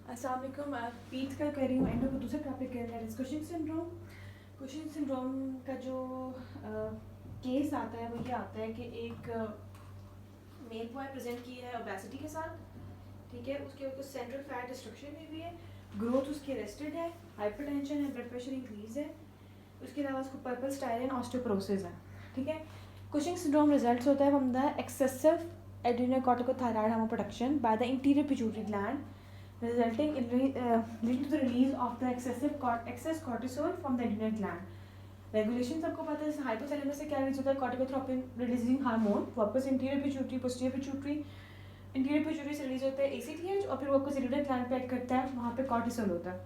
अस्सलाम वालेकुम। पीट का कह रही हूँ एंड को दूसरा टॉपिक है that is Cushing syndrome. Cushing syndrome का जो केस आता है वो ये आता है कि एक मेल बॉय प्रेजेंट की है ओबेसिटी के साथ, ठीक है। उसके ऊपर सेंट्रल फैट डिस्ट्रक्शन हुई हुई है, ग्रोथ उसकी अरेस्टेड है, हाइपरटेंशन है, ब्लड प्रेशर इंक्रीज है, उसके अलावा उसको पर्पल स्टाइलिन ऑस्टियोपोरोसिस है, ठीक है। कुशिंग सिंड्रोम रिजल्ट्स होता है from the excessive adrenoccorticotropic hormone production by the anterior pituitary gland resulting in leading to the release of the excess cortisol from the adrenal gland. Regulation सबको पता है, hypothalamus से क्या रिलीज होता है, corticotropin releasing hormone, वापस interior pituitary posterior pituitary, interior pituitary से release होता है एसीटीएच और फिर वापस एड्रिनल ग्लैंड पे एक्ट करता है, वहाँ पे कॉर्टिसोल होता है,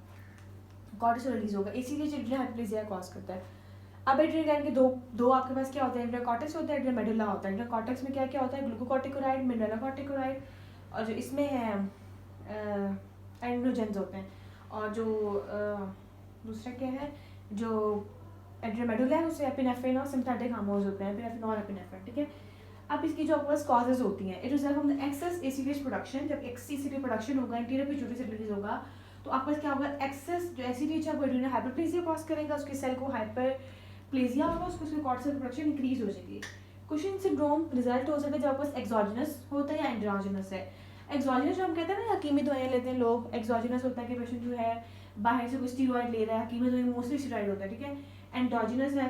कॉर्टिसोल रिलीज होगा, एसीटीएच एड्रिनल हाइपरप्लेजिया कॉज करता है। अब एड्रिनल ग्लैंड के दो आपके पास क्या होता है, एड्रिनल कॉर्टेक्स होता है, एड्रिनल मेडुला होता है। एड्रिनल कॉर्टेक्स में क्या क्या होता है, ग्लूकोकॉर्टिकोराइड, मेडुलाकॉर्टिकोराइड, और जो इसमें है एंड्रोजेंस होते हैं, और जो दूसरा क्या है, जो एड्रिनल मेडुला है उससे एपिनेफ्रिन और सिम्पथेटिक हार्मोन्स होते हैं, एपिनेफ्रिन और एपिनेफ्रिन, ठीक है। अब इसकी जो आपके पास कॉजेज होती हैं, it result from the excess ACTH production. जब एसीटीएच प्रोडक्शन होगा, इंटीरियर पिट्यूटरी से रिलीज होगा, तो आपके पास क्या होगा, एक्सेस जो एसीटीएच है वो एड्रिनल हाइपरप्लेजिया कॉज करेगा, उसके सेल को हाइपरप्लेजिया होगा, उसको कॉर्टिसोल प्रोडक्शन इंक्रीज हो जाएगी। कुशिंग सिंड्रोम रिजल्ट हो सकता है जब आपके पास एक्सोजेनस होता है या एंड्रोजेनस है। एक्सोजेनस जो हम कहते हैं ना, हकीमी दवाइयाँ लेते हैं लोग, एक्सोजेनस होता है कि पेशेंट जो है बाहर से कोई स्टीरॉइड ले रहा है, हकीमी दवाई मोस्टली स्टीरॉइड होता है, ठीक है। एंडोजेनस है,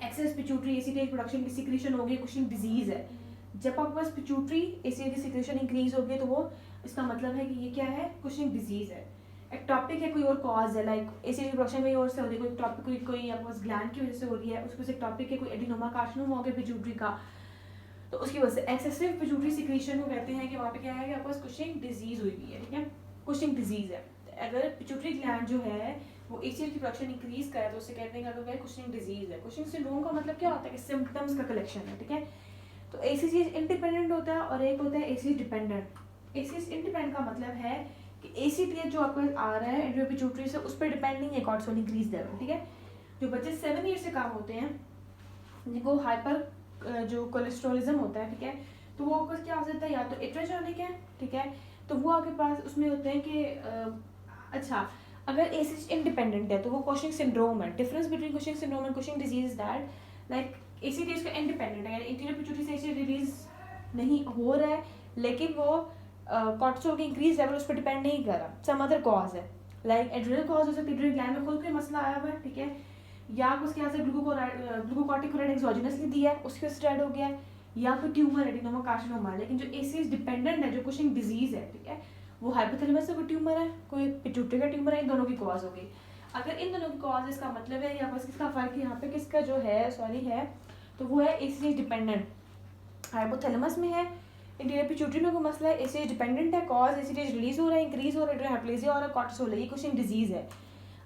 एक्सेस पिट्यूटरी एसीटीएच प्रोडक्शन की सिक्रीशन होगी, कुशिंग डिजीज है। जब आपके पास पिट्यूटरी एसीटीएच सिक्रीशन इंक्रीज होगी तो वो इसका मतलब है कि ये क्या है, कुशिंग डिजीज है। एक्टॉपिक है, कोई और कॉज है, लाइक एसीटीएच प्रोडक्शन में और से हो रही है, कोई टॉपिक कोई आपके पास ग्लैंड की वजह से हो रही है, उसके एक्टॉपिक है, कोई एडिनोमा कार्सिनोमा हो गया पिट्यूटरी का, तो उसकी वजह से एक्सेसिव पिट्यूटरी सिक्रीशन को कहते हैं कि वहाँ पे क्या है कि आपके पास कुशिंग डिजीज हुई हुई है, ठीक है। कुशिंग डिजीज है, अगर पिट्यूटरी ग्लैंड जो है वो एसीटीएच की प्रोडक्शन इंक्रीज करे तो उससे कहते हैं कि कुशिंग डिजीज है। कुशिंग सिंड्रोम का मतलब क्या होता है कि सिम्टम्स का कलेक्शन है, ठीक है। तो एसीटीएच इंडिपेंडेंट होता है और एक होता है एसीटीएच डिपेंडेंट। एसीटीएच इंडिपेंडेंट का मतलब है कि एसीटीएच जो आपको आ रहा है एंड्रियो पिट्यूटरी से उस पर डिपेंड नहीं है कॉर्टिसोल इंक्रीज लेवल, ठीक है। जो बच्चे 7 ईयर से कम होते हैं जिनको हाइपर जो कोलेस्ट्रोलिज्म होता है, ठीक है, तो वो आपका क्या हो सकता है, या तो इट्रोजेनिक है, ठीक है, तो वो आपके पास उसमें होते हैं कि अच्छा, अगर एसीटीएच इंडिपेंडेंट है तो वो कुशिंग सिंड्रोम है। Difference between Cushing syndrome and Cushing disease is that like ACTH का इंडिपेंडेंट है, इंटीरियर पिट्यूटरी से एसीटीएच रिलीज नहीं हो रहा है, लेकिन वो कॉर्टिसोल के इंक्रीज लेवल उस पर डिपेंड नहीं कर रहा, सम अदर कॉज है, लाइक एड्रिनल कॉज हो सकता है, एड्रिनल ग्लैंड में खुद कोई मसला आया हुआ है, ठीक है, या उसके यहाँ से ग्लूकोकॉर्टिकोराइड एक्सोजेनसली दिया है, उसके स्टेड हो गया है, या फिर ट्यूमर एडिनोमा कार्सिनोमा है। लेकिन जो एसीएच डिपेंडेंट है, जो कुशिंग डिजीज है, ठीक है, वो हाइपोथैलेमस से कोई ट्यूमर है, कोई पिट्यूटरी का ट्यूमर है, इन दोनों की कॉज होगी। अगर इन दोनों की कॉज इसका मतलब है या बस किसका फर्क यहाँ पे किसका जो है सॉरी है, तो वो है एसीएच डिपेंडेंट, हाइपोथैलेमस में है, इंटीरियर पिट्यूटरी में कोई मसला है, एसीएच डिपेंडेंट है, कॉज एसीएच रिलीज हो रहा है, इंक्रीज हो रहा है, हाइपरप्लेजिया और कॉर्टिसोल है, ये कुशिंग डिजीज है।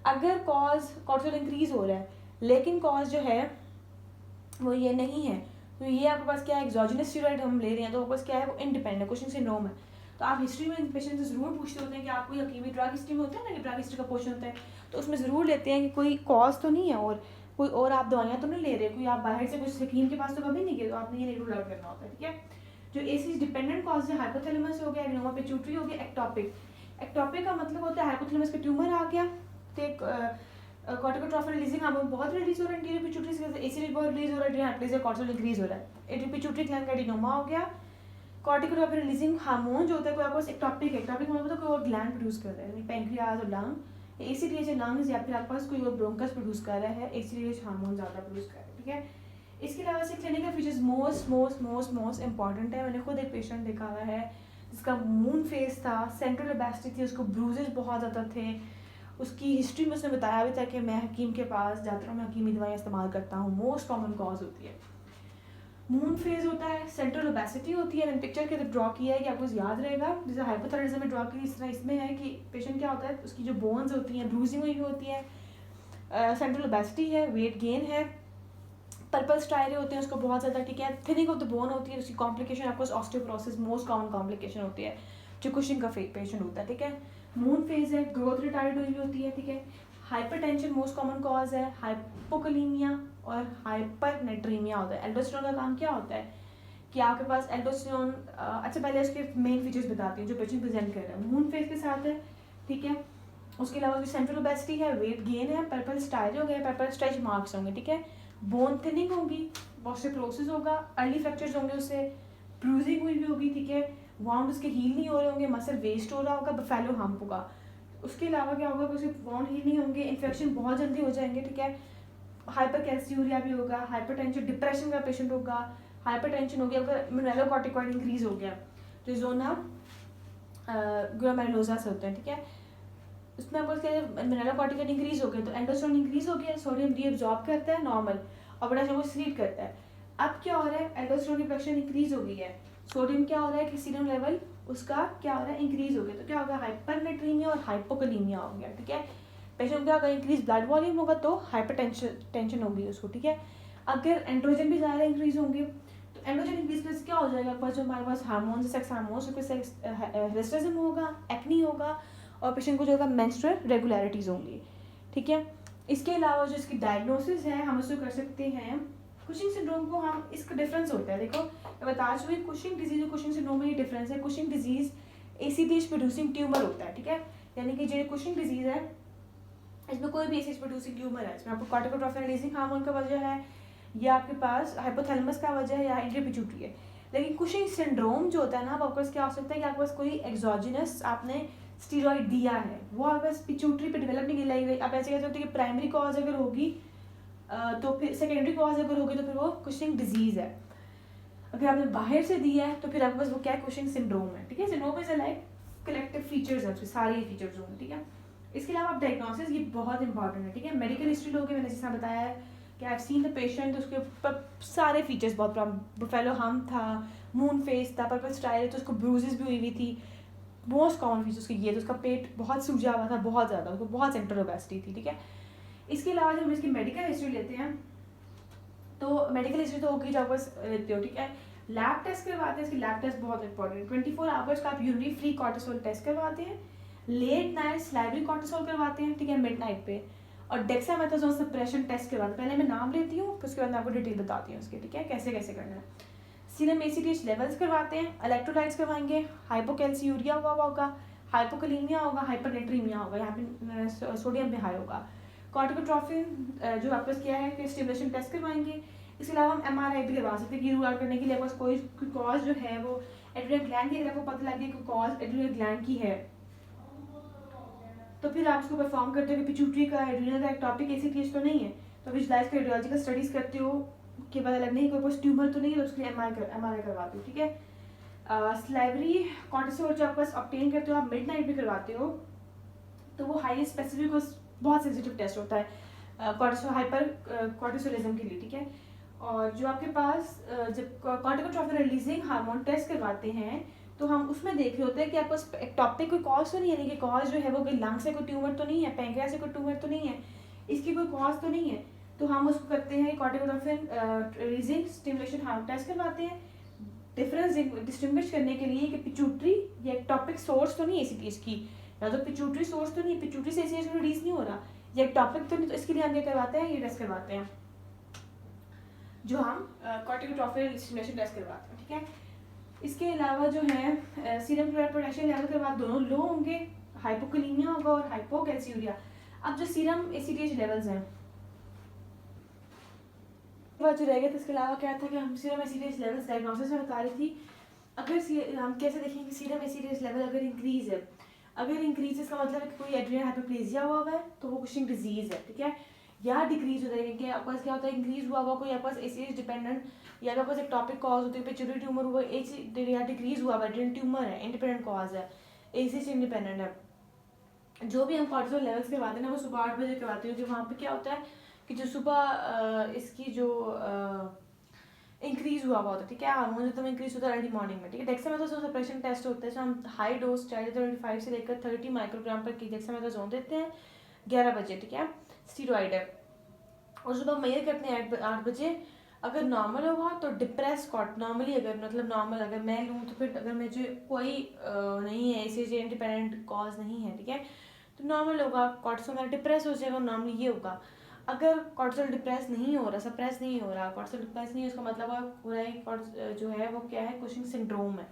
अगर कॉज कॉर्टिसोल इंक्रीज हो रहा है लेकिन कॉज जो है वो ये नहीं है, तो ये आपके पास क्या है, एक्सोजेनस स्टेरॉइड हम ले रहे हैं तो आपके पास क्या है, वो इंडिपेंडेंट कुशिंग सिंड्रोम है। तो आप हिस्ट्री में पेशेंट से ज़रूर पूछते होते हैं कि आपको हकीमी ड्रग हिस्ट्री में होता है ना कि ड्रग हिस्ट्री का पोर्शन होता है, तो उसमें ज़रूर लेते हैं कि कोई कॉज तो नहीं है और कोई और आप दवाइयाँ तो नहीं ले रहे, कोई आप बाहर से कुछ हकीम के पास तो कभी नहीं गए, तो आपने ये नहीं रूल आउट करना होता है, ठीक है। जो एसीएच डिपेंडेंट कॉज है, हाइपोथैलेमस हो गया, एडिनोमा पिट्यूटरी हो गया, एक्टॉपिक। एक्टॉपिक का मतलब होता है हाइपोथैलेमस का ट्यूमर आ गया, तो कॉर्टिकोट्रोपिन रिलीजिंग हार्मोन बहुत रिलीज हो रहा है इंटीरियर पिट्यूटरी से, एसीटीएच बहुत रिलीज हो रहा है, हाइपरप्लेजिया कॉर्टिसोल इंक्रीज हो रहा है, इंटीरियर पिट्यूटरी ग्लैंड का एडिनोमा हो गया। कॉर्टिकोट्रोपिन रिलीजिंग हार्मोन जो होता है कोई आपको एक्टॉपिक है, एक्टॉपिक मतलब कोई और ग्लैंड प्रोड्यूस कर रहा है, पैंक्रियाज और लंग, एसीटीएच लंग्स या फिर आपके पास कोई और ब्रोंकस प्रोड्यूस कर रहा है, एसीटीएच हार्मोन ज़्यादा प्रोड्यूस कर रहा है, ठीक है। इसके अलावा से क्लिनिकल फीचर्स मोस्ट इंपॉर्टेंट है। मैंने खुद एक पेशेंट देखा हुआ है जिसका मून फेस था, सेंट्रल ओबेसिटी थी, उसको ब्रूजेस बहुत ज़्यादा थे, उसकी हिस्ट्री में उसने बताया भी था कि मैं हकीम के पास जाता हूँ, मैं हकीमी दवाइयाँ इस्तेमाल करता हूँ, मोस्ट कॉमन कॉज होती है मून फेज होता है, सेंट्रल ओबेसिटी होती है। मैंने पिक्चर के अंदर ड्रॉ किया है कि आपको याद रहेगा, जैसे हाइपोथायराइडिज्म में ड्रॉ की इस तरह इसमें है कि पेशेंट क्या होता है, उसकी जो बोन्स होती हैं ब्रूजिंग हुई होती है, सेंट्रल ओबेसिटी है, वेट गेन है, पर्पल स्टाइल होते हैं उसको बहुत ज़्यादा, ठीक है, थिनिंग ऑफ द बोन होती है, उसकी कॉम्प्लिकेशन आपको ऑस्टियोपोरोसिस मोस्ट कॉमन कॉम्प्लिकेशन होती है जो कुशिंग का पेशेंट होता है, ठीक है। मून फेज है, ग्रोथ रिटार्ड हुई होती है, ठीक है। हाइपरटेंशन मोस्ट कॉमन कॉज है, हाइपोकलीमिया और हाइपरनेट्रीमिया होता है। एल्डोस्टेरोन का काम क्या होता है कि आपके पास एल्डोस्टेरोन अच्छा पहले इसके मेन फीचर्स बताती हूँ जो पेशेंट प्रेजेंट कर रहे हैं। मून फेज के साथ है ठीक है। उसके अलावा उसकी सेंट्रल ओबेसिटी है, वेट गेन है, पर्पल स्टाइल हो गया, पर्पल स्ट्रेच मार्क्स होंगे, ठीक है। बोन थिनिंग होगी, ऑस्टियोपोरोसिस होगा, अर्ली फ्रैक्चर्स होंगे, उससे ब्रूजिंग हुई भी होगी, ठीक है। वाउंड उसके हील नहीं हो रहे होंगे, मसल वेस्ट हो रहा होगा, बफेलो हम्प होगा। उसके अलावा क्या होगा कि उसके वाउंड हील नहीं होंगे, इन्फेक्शन बहुत जल्दी हो जाएंगे, ठीक है। हाइपर कैल्सियूरिया भी होगा, हाइपरटेंशन, डिप्रेशन का पेशेंट होगा, हाइपरटेंशन हो गया, अगर मिनरलोकॉर्टिकॉइड इंक्रीज हो गया तो जोना ग्लोमेरुलोसा से होते हैं, ठीक है। उसमें आपको क्या मिनरलोकॉर्टिकॉइड इंक्रीज हो गया तो एंडोस्टेरोन इंक्रीज हो गया, सोडियम रीअब्जॉर्ब करता है नॉर्मल और पोटेशियम को सीक्रेट करता है। अब क्या हो रहा है, एंडोस्टेरोन की प्रोडक्शन इंक्रीज हो गई है, सोडियम क्या हो रहा है कि सीरम लेवल उसका क्या हो रहा है, इंक्रीज हो गया, तो क्या होगा, हाइपरनेट्रीमिया और हाइपोकलीमिया हो गया, ठीक है। पेशेंट क्या होगा, इंक्रीज ब्लड वॉल्यूम होगा तो हाइपरटेंशन होगी उसको, ठीक है। अगर एंड्रोजन भी ज़्यादा इंक्रीज होंगे तो एंड्रोजन इंक्रीज करने से क्या हो जाएगा, जो हमारे पास हार्मोन्स, सेक्स हार्मोन्स, सेक्स हिस्टरिज्म होगा, एक्नी होगा और पेशेंट को जो होगा मेंस्ट्रुअल रेगुलरिटीज़ होंगी, ठीक है। इसके अलावा जो इसकी डायग्नोसिस है हम उसको कर सकते हैं कुशिंग सिंड्रोम को, हम इसका डिफरेंस होता है, देखो मैं बता चुकी हूँ कुशिंग डिजीज और कुशिंग सिंड्रोम में ये डिफरेंस है। Cushing disease ACTH producing tumour होता है, ठीक है। यानी कि जो कुशिंग डिजीज है इसमें कोई भी एसीएच प्रोड्यूसिंग ट्यूमर है, इसमें आपको कॉर्टिकोट्रोफिन रिलीजिंग हार्मोन का वजह है, या आपके पास हाइपोथैलेमस का वजह है, या इंट्री पिट्यूटरी है। लेकिन कुशिंग सिंड्रोम जो होता है ना, आपके पास क्या हो सकता है कि आपके पास कोई एक्सोजिनस आपने स्टीरॉइड दिया है, वो आपके पास पिट्यूटरी पे डेवलप नहीं लाई गई। आप ऐसे कह सकते हो कि प्राइमरी कॉज अगर होगी तो फिर सेकेंडरी कॉज अगर होगी तो फिर वो कुशिंग डिजीज है। अगर आपने बाहर से दिया है तो फिर आपके पास वो क्या है, कुशिंग सिंड्रोम है, ठीक है। Syndrome is like collective features है, उसके सारे फीचर्स होंगे, ठीक है। इसके अलावा आप डायग्नोसिस, ये बहुत इंपॉर्टेंट है, ठीक है। मेडिकल हिस्ट्री लोगे, मैंने जैसा बताया है कि I have seen the patient, उसके ऊपर सारे फीचर्स बहुत प्रॉब्लम, बुफेलो हम था, मून फेस था, पर्पल स्टाइल, तो उसको ब्रूजेस भी हुई हुई थी। मोस्ट कॉमन फीचर उसकी ये, तो उसका पेट बहुत सूजा हुआ था, बहुत ज़्यादा, उसको बहुत सेंट्रल ओबेसिटी थी, ठीक है। इसके अलावा जब हम इसकी मेडिकल हिस्ट्री लेते हैं तो मेडिकल हिस्ट्री तो होगी जब बस लेते हो, ठीक है। लैब टेस्ट करवाते हैं, इसकी लैब टेस्ट बहुत इंपॉर्टेंट, 24 आवर्स का आप यूरिनरी फ्री कॉर्टिसोल टेस्ट करवाते हैं, लेट नाइट स्लाइवरी कॉर्टिसोल करवाते हैं, ठीक है, मिड नाइट पे, और डेक्सामेथासोन सप्रेशन टेस्ट करवाते हैं। पहले मैं नाम लेती हूँ फिर उसके बाद मैं आपको डिटेल बताती हूँ उसके, ठीक है, कैसे कैसे करना है। सीरम एसीटीएच लेवल्स करवाते हैं, इलेक्ट्रोलाइट्स करवाएंगे, हाइपोकैल्सियूरिया होगा, हाइपोकलीमिया होगा, हाइपरनेट्रीमिया होगा, यहाँ पे सोडियम भी हाई होगा। कॉर्टिकोट्रोफिन जो आपस किया है कि स्टिमुलेशन टेस्ट करवाएंगे। इसके अलावा हम एमआरआई भी करवा सकते हैं कि रूल आउट करने के लिए आपको कोई कॉज जो है वो एड्रिनल ग्लैंड की, अगर आपको पता लगे कि कॉज एड्रिनल ग्लैंड की है तो फिर आप उसको परफॉर्म करते हो कि पिट्यूटरी का एड्रिनल का एक टॉपिक एसीटीएच तो नहीं है, तो विजुलाइज रेडियोलॉजिकल स्टडीज करते हो कि पता लगने की कोई कुछ ट्यूमर तो नहीं है, तो उसके लिए एमआरआई करवाते हो, ठीक है। स्लाइवरी कॉर्टिसोल जो आप बस ऑब्टेन करते हो, आप मिड नाइट भी करवाते हो, तो वो हाईली स्पेसिफिक और बहुत सेंसिटिव टेस्ट होता है कॉर्टिसोल हाइपर कॉर्टिसोलिज्म के लिए, ठीक है। और जो आपके पास जब कॉर्टिकोट्रोफिन रिलीजिंग हार्मोन टेस्ट करवाते हैं तो हम उसमें देख रहे होते हैं कि आपको एक टॉपिक कोई कॉज तो नहीं है, यानी कि कॉज जो है वो कोई लंग से कोई ट्यूमर तो नहीं है, पैंक्रियास से कोई ट्यूमर तो नहीं है, इसकी कोई कॉज तो नहीं है, तो हम उसको करते हैं कॉर्टिकोट्रोफिन रिलीजिंग स्टिमुलेशन हार्मोन टेस्ट करवाते हैं, डिफरेंस डिस्टिंग्विश करने के लिए कि पिट्यूटरी या एक टॉपिक सोर्स तो नहीं है एसीटीएच की, या तो पिट्यूटरी सोर्स तो नहीं, पिट्यूटरी से एसीटीएच रिलीज नहीं हो रहा, या एक टॉपिक तो नहीं, तो इसके लिए हम क्या करवाते हैं, ये टेस्ट करवाते हैं जो हम कॉर्टिकोट्रोफिन स्टिमुलेशन टेस्ट करवाते हैं, ठीक है। इसके अलावा जो है सीरम क्लोराइड पोटेशियम लेवल के बाद दोनों लो होंगे, हाइपोकलीमिया होगा और हाइपोकैल्सियूरिया। अब जो सीरम एसीटीएच लेवल्स हैं जो रह गया था, इसके अलावा क्या था कि हम सीरम एसीटीएच लेवल्स डायग्नोसिस में बता रही थी। अगर हम कैसे देखेंगे सीरम एसीटीएच लेवल अगर इंक्रीज है, अगर इंक्रीज इसका मतलब है कि कोई एड्रिनल हाइपरप्लेजिया हुआ है तो वो कुशिंग डिजीज है, ठीक है। या डिक्रीज हो जाएगा कि आपके पास क्या होता है, इंक्रीज हुआ कोई आपके पास एसीएच डिपेंडेंट या आपके पास एक टॉपिक कॉज होती है, पिट्यूटरी ट्यूमर हुआ, या डिक्रीज हुआ एड्रिनल ट्यूमर है, इंडिपेंडेंट कॉज है, एसीएच इंडिपेंडेंट है। जो भी हम कॉर्टिसोल लेवल्स करवाते हैं ना वो सुबह 8 बजे करवाते हैं, क्योंकि वहाँ पे क्या होता है कि जो सुबह इसकी जो इंक्रीज हुआ होता है, ठीक है, हार्मोन जो इंक्रीज होता है अर्ली मॉर्निंग में, ठीक है। डेक्सामेथासोन सप्रेशन टेस्ट होता है, जो हम हाई डोज चाहिए 25 से लेकर 30 माइक्रोग्राम पर की डेक्सामेथासोन देते हैं 11 बजे, ठीक है, स्टीरॉइड है, और सुबह मेजर करते हैं 8 बजे। अगर नॉर्मल होगा तो डिप्रेस कॉट नॉर्मली, अगर मतलब नॉर्मल अगर मैं लूँ तो फिर अगर मुझे कोई नहीं है ऐसे इंडिपेंडेंट कॉज नहीं है, ठीक है, तो नॉर्मल होगा, कॉर्टिसोल मेरा डिप्रेस हो जाएगा, नॉर्मली ये होगा। अगर कॉर्टिसोल डिप्रेस नहीं हो रहा, सप्रेस नहीं हो रहा, कॉर्टिसोल डिप्रेस नहीं है, उसका मतलब पूरा जो है वो क्या है, कुशिंग सिंड्रोम है,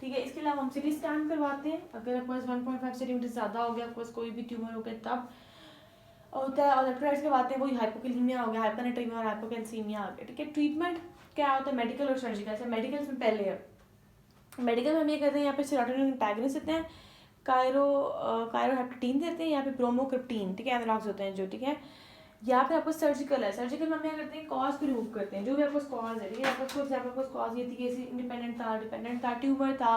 ठीक है। इसके अलावा हम सिटी स्कैन करवाते हैं, अगर आपके पास 1.5 सेंटीमीटर ज़्यादा हो गया, आपके पास कोई भी ट्यूमर हो गया तब होता है। और इलेक्ट्रोलाइट्स करवाते हैं, वही हाइपोकैलेमिया हो गया, हाइपरनेट्रीमिया और हाइपोकैल्सीमिया हो गया, ठीक है। ट्रीटमेंट क्या होता है मेडिकल और सर्जिकल से। मेडिकल में पहले है, मेडिकल में हम ये करते हैं, यहाँ पे सेरोटोनिन एंटागोनिस्ट देते हैं, कायरोहेप्टेडीन देते हैं, यहाँ पे ब्रोमोक्रिप्टीन, ठीक है, एनालॉग्स होते हैं जो, ठीक है। या फिर आपको सर्जिकल है, सर्जिकल में हम क्या करते हैं, कॉज को रिमूव करते हैं, जो भी आपको कॉज है, ठीक है। आपको आपको कॉज ये थी कि इंडिपेंडेंट था, डिपेंडेंट था, ट्यूमर था,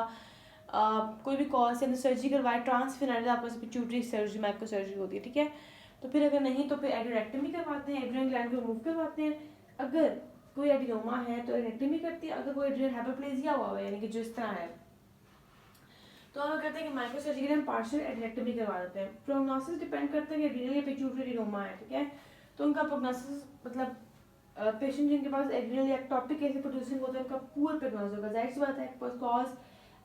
कोई भी कॉज है, सर्जरी करवाए, ट्रांसफिनल आपको पिट्यूटरी सर्जरी, माइक्रो सर्जरी होती है, ठीक है। तो फिर अगर नहीं तो फिर एडोरेक्टमी करवाते हैं, एड्रिनल ग्लैंड को रिमूव करवाते हैं। अगर कोई एडिनोमा है तो एडोरेक्टमी करती है, अगर कोई एड्रिनल हाइपरप्लेजिया हुआ है यानी कि जो इस तरह है तो हम कहते हैं कि माइक्रो सर्जरी हम पार्शियल एडोरेक्टमी करवा देते हैं। प्रोग्नोसिस डिपेंड करता है कि एड्रिनल या पिट्यूटरी एडिनोमा है, ठीक है। तो उनका प्रोग्नोसिस मतलब पेशेंट जिनके पास एड्रिनल या एक्टोपिक कैसे प्रोड्यूसिंग होता है उनका पूरा प्रोग्नोसिस होगा। जाहिर सी बात है cause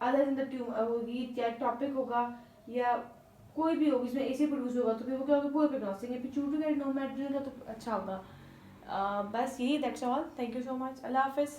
other than the tumour होगी, या एक्टोपिक होगा या कोई भी होगी इसमें एसी प्रोड्यूस होगा तो फिर वो क्या होगा, पूरा प्रोग्नोसिस है। पिट्यूटरी का एडिनोमा एड्रिनल का तो अच्छा होगा। बस यही, that's all, thank you so much, अल्लाह हाफिज़।